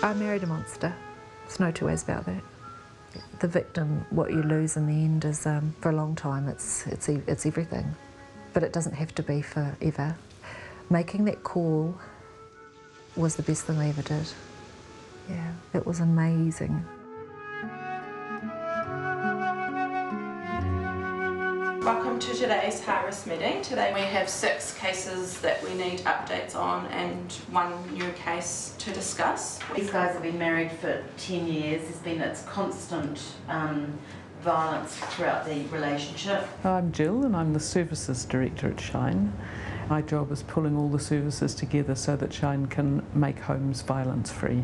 I married a monster. There's no two ways about that. The victim, what you lose in the end is, for a long time, it's everything. But it doesn't have to be forever. Making that call was the best thing I ever did. Yeah, it was amazing. Welcome to today's high risk meeting. Today we have 6 cases that we need updates on and 1 new case to discuss. These guys have been married for 10 years. There's been its constant violence throughout the relationship. I'm Jill and I'm the Services Director at Shine. My job is pulling all the services together so that Shine can make homes violence free.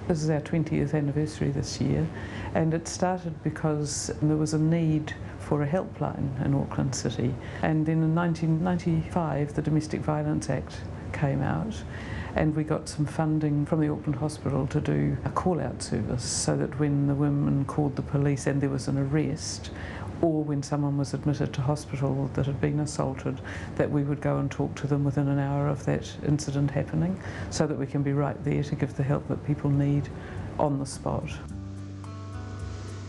This is our 20th anniversary this year, and it started because there was a need for a helpline in Auckland City, and then in 1995 the Domestic Violence Act came out and we got some funding from the Auckland Hospital to do a call-out service so that when the women called the police and there was an arrest, or when someone was admitted to hospital that had been assaulted, that we would go and talk to them within an hour of that incident happening so that we can be right there to give the help that people need on the spot.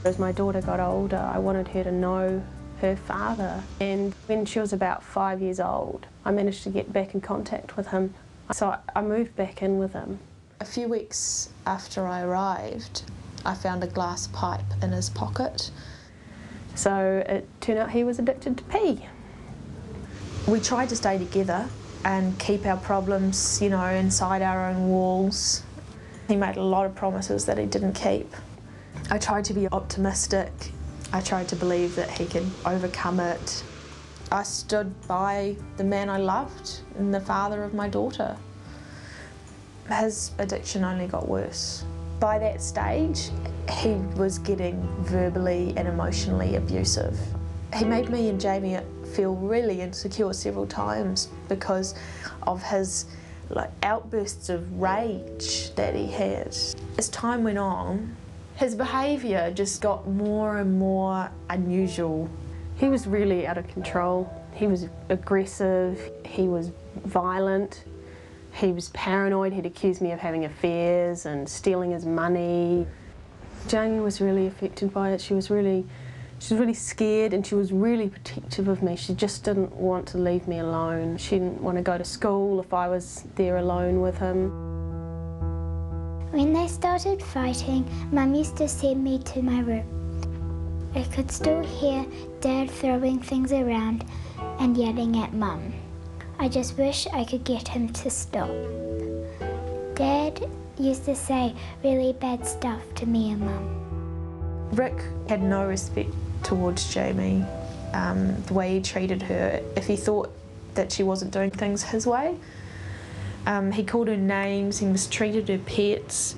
As my daughter got older, I wanted her to know her father, and when she was about 5 years old, I managed to get back in contact with him. So I moved back in with him. A few weeks after I arrived, I found a glass pipe in his pocket. So it turned out he was addicted to pee. We tried to stay together and keep our problems, you know, inside our own walls. He made a lot of promises that he didn't keep. I tried to be optimistic. I tried to believe that he could overcome it. I stood by the man I loved and the father of my daughter. His addiction only got worse. By that stage, he was getting verbally and emotionally abusive. He made me and Jamie feel really insecure several times because of his outbursts of rage that he had. As time went on, his behaviour just got more and more unusual. He was really out of control. He was aggressive, he was violent, he was paranoid. He'd accused me of having affairs and stealing his money. Jamie was really affected by it. She was really scared and she was really protective of me. She just didn't want to leave me alone. She didn't want to go to school if I was there alone with him. When they started fighting, Mum used to send me to my room. I could still hear Dad throwing things around and yelling at Mum. I just wish I could get him to stop. Dad used to say really bad stuff to me and Mum. Rick had no respect towards Jamie, the way he treated her. If he thought that she wasn't doing things his way, he called her names, he mistreated her pets.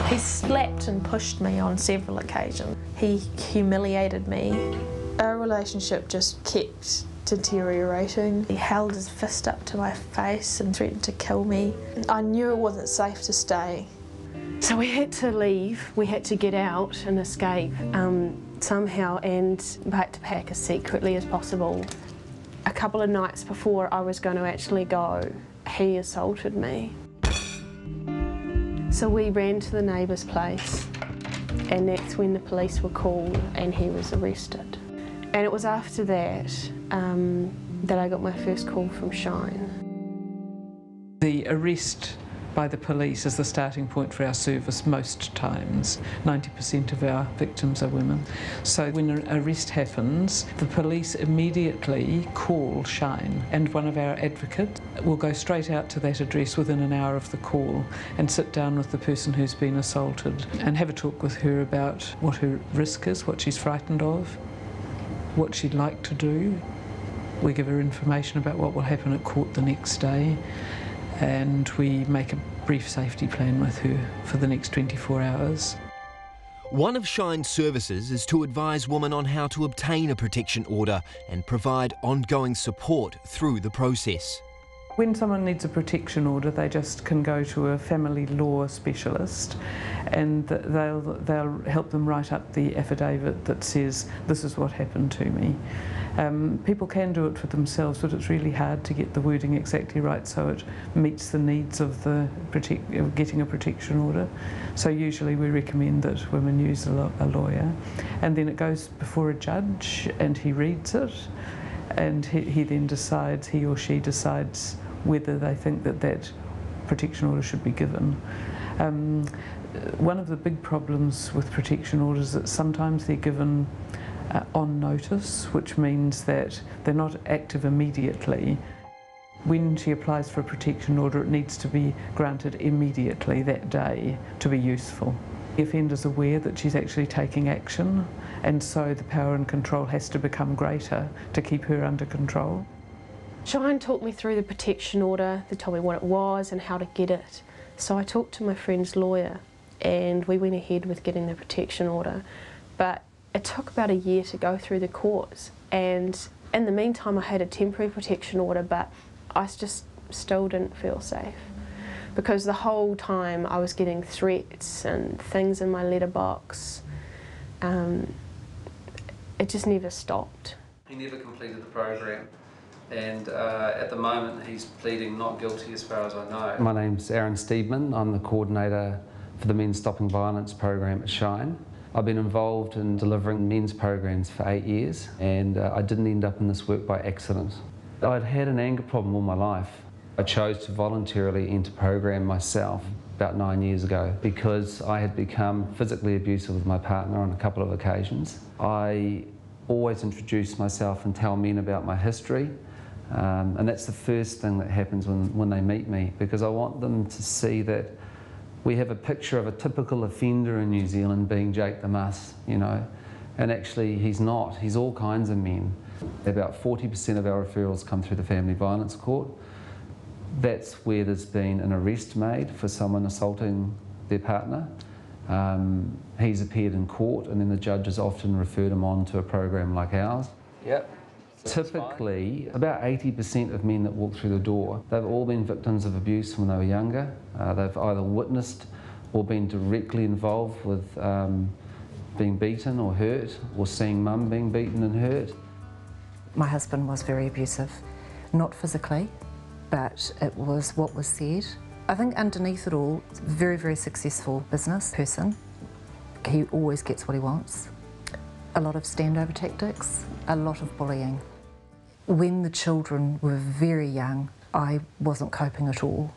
He slapped and pushed me on several occasions. He humiliated me. Our relationship just kept deteriorating. He held his fist up to my face and threatened to kill me. I knew it wasn't safe to stay. So we had to leave, we had to get out and escape somehow, and we had to pack as secretly as possible. A couple of nights before I was going to actually go, he assaulted me. So we ran to the neighbour's place, and that's when the police were called and he was arrested. And it was after that that I got my first call from Shine. The arrest by the police is the starting point for our service most times. 90% of our victims are women. So when an arrest happens, the police immediately call Shine, and one of our advocates will go straight out to that address within an hour of the call and sit down with the person who's been assaulted and have a talk with her about what her risk is, what she's frightened of, what she'd like to do. We give her information about what will happen at court the next day, and we make a brief safety plan with her for the next 24 hours. One of Shine's services is to advise women on how to obtain a protection order and provide ongoing support through the process. When someone needs a protection order, they just can go to a family law specialist and they'll help them write up the affidavit that says, this is what happened to me. People can do it for themselves, but it's really hard to get the wording exactly right so it meets the needs of getting a protection order. So usually we recommend that women use a lawyer, and then it goes before a judge and he reads it, and he then decides, he or she decides whether they think that protection order should be given. One of the big problems with protection orders is that sometimes they're given on notice, which means that they're not active immediately. When she applies for a protection order, it needs to be granted immediately that day to be useful. The offender's aware that she's actually taking action, and so the power and control has to become greater to keep her under control. Shine talked me through the protection order. They told me what it was and how to get it. So I talked to my friend's lawyer and we went ahead with getting the protection order. But it took about a year to go through the courts, and in the meantime I had a temporary protection order, but I just still didn't feel safe because the whole time I was getting threats and things in my letterbox. It just never stopped. He never completed the program, and at the moment he's pleading not guilty as far as I know. My name's Aaron Steedman. I'm the coordinator for the Men's Stopping Violence program at Shine. I've been involved in delivering men's programs for 8 years, and I didn't end up in this work by accident. I'd had an anger problem all my life. I chose to voluntarily enter program myself about 9 years ago because I had become physically abusive with my partner on a couple of occasions. I always introduce myself and tell men about my history, and that's the first thing that happens when they meet me, because I want them to see that we have a picture of a typical offender in New Zealand being Jake the Muss, you know, and actually he's not. He's all kinds of men. About 40% of our referrals come through the Family Violence Court. That's where there's been an arrest made for someone assaulting their partner. He's appeared in court, and then the judges often referred him on to a program like ours. Yep. Typically, about 80% of men that walk through the door, they've all been victims of abuse when they were younger. They've either witnessed or been directly involved with being beaten or hurt, or seeing mum being beaten and hurt. My husband was very abusive, not physically, but it was what was said. I think underneath it all, very, very successful business person. He always gets what he wants. A lot of standover tactics, a lot of bullying. When the children were very young, I wasn't coping at all.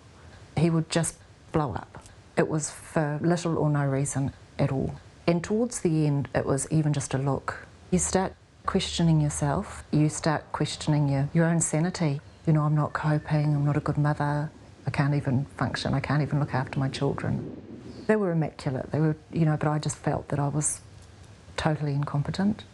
He would just blow up. It was for little or no reason at all. And towards the end, it was even just a look. You start questioning yourself, you start questioning your own sanity. You know, I'm not coping, I'm not a good mother, I can't even function, I can't even look after my children. They were immaculate, they were, you know, but I just felt that I was totally incompetent.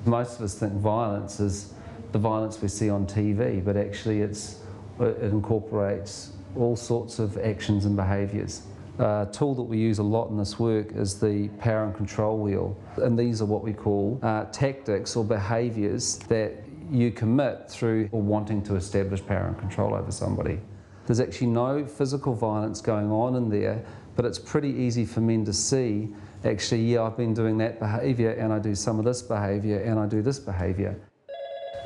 Most of us think violence is the violence we see on TV, but actually it incorporates all sorts of actions and behaviours. A tool that we use a lot in this work is the power and control wheel, and these are what we call tactics or behaviours that you commit through wanting to establish power and control over somebody. There's actually no physical violence going on in there, but it's pretty easy for men to see, actually, yeah, I've been doing that behaviour, and I do some of this behaviour, and I do this behaviour.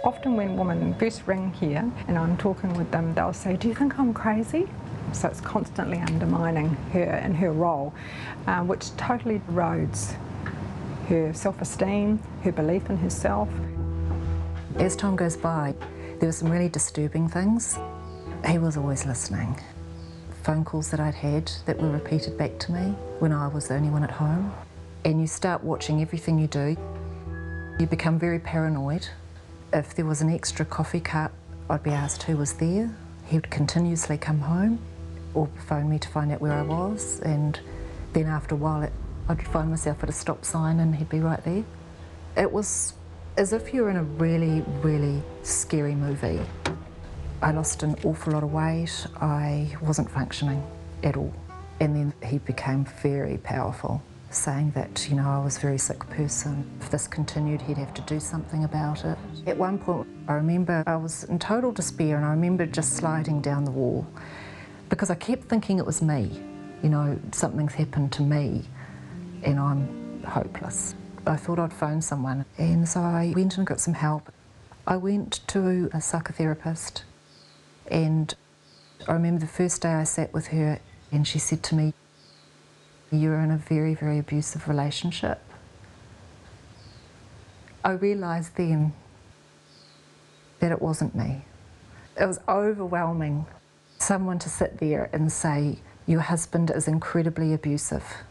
Often when women first ring here and I'm talking with them, they'll say, do you think I'm crazy? So it's constantly undermining her and her role, which totally erodes her self-esteem, her belief in herself. As time goes by, there were some really disturbing things. He was always listening. Phone calls that I'd had that were repeated back to me when I was the only one at home. And you start watching everything you do. You become very paranoid. If there was an extra coffee cup, I'd be asked who was there. He would continuously come home or phone me to find out where I was, and then after a while I'd find myself at a stop sign and he'd be right there. It was as if you were in a really, really scary movie. I lost an awful lot of weight, I wasn't functioning at all. And then he became very powerful. saying that, you know, I was a very sick person. If this continued, he'd have to do something about it. At one point, I remember I was in total despair, and I remember just sliding down the wall because I kept thinking it was me. You know, something's happened to me and I'm hopeless. I thought I'd phone someone, and so I went and got some help. I went to a psychotherapist, and I remember the first day I sat with her and she said to me, "You're in a very, very abusive relationship." I realised then that it wasn't me. It was overwhelming. Someone to sit there and say, "Your husband is incredibly abusive."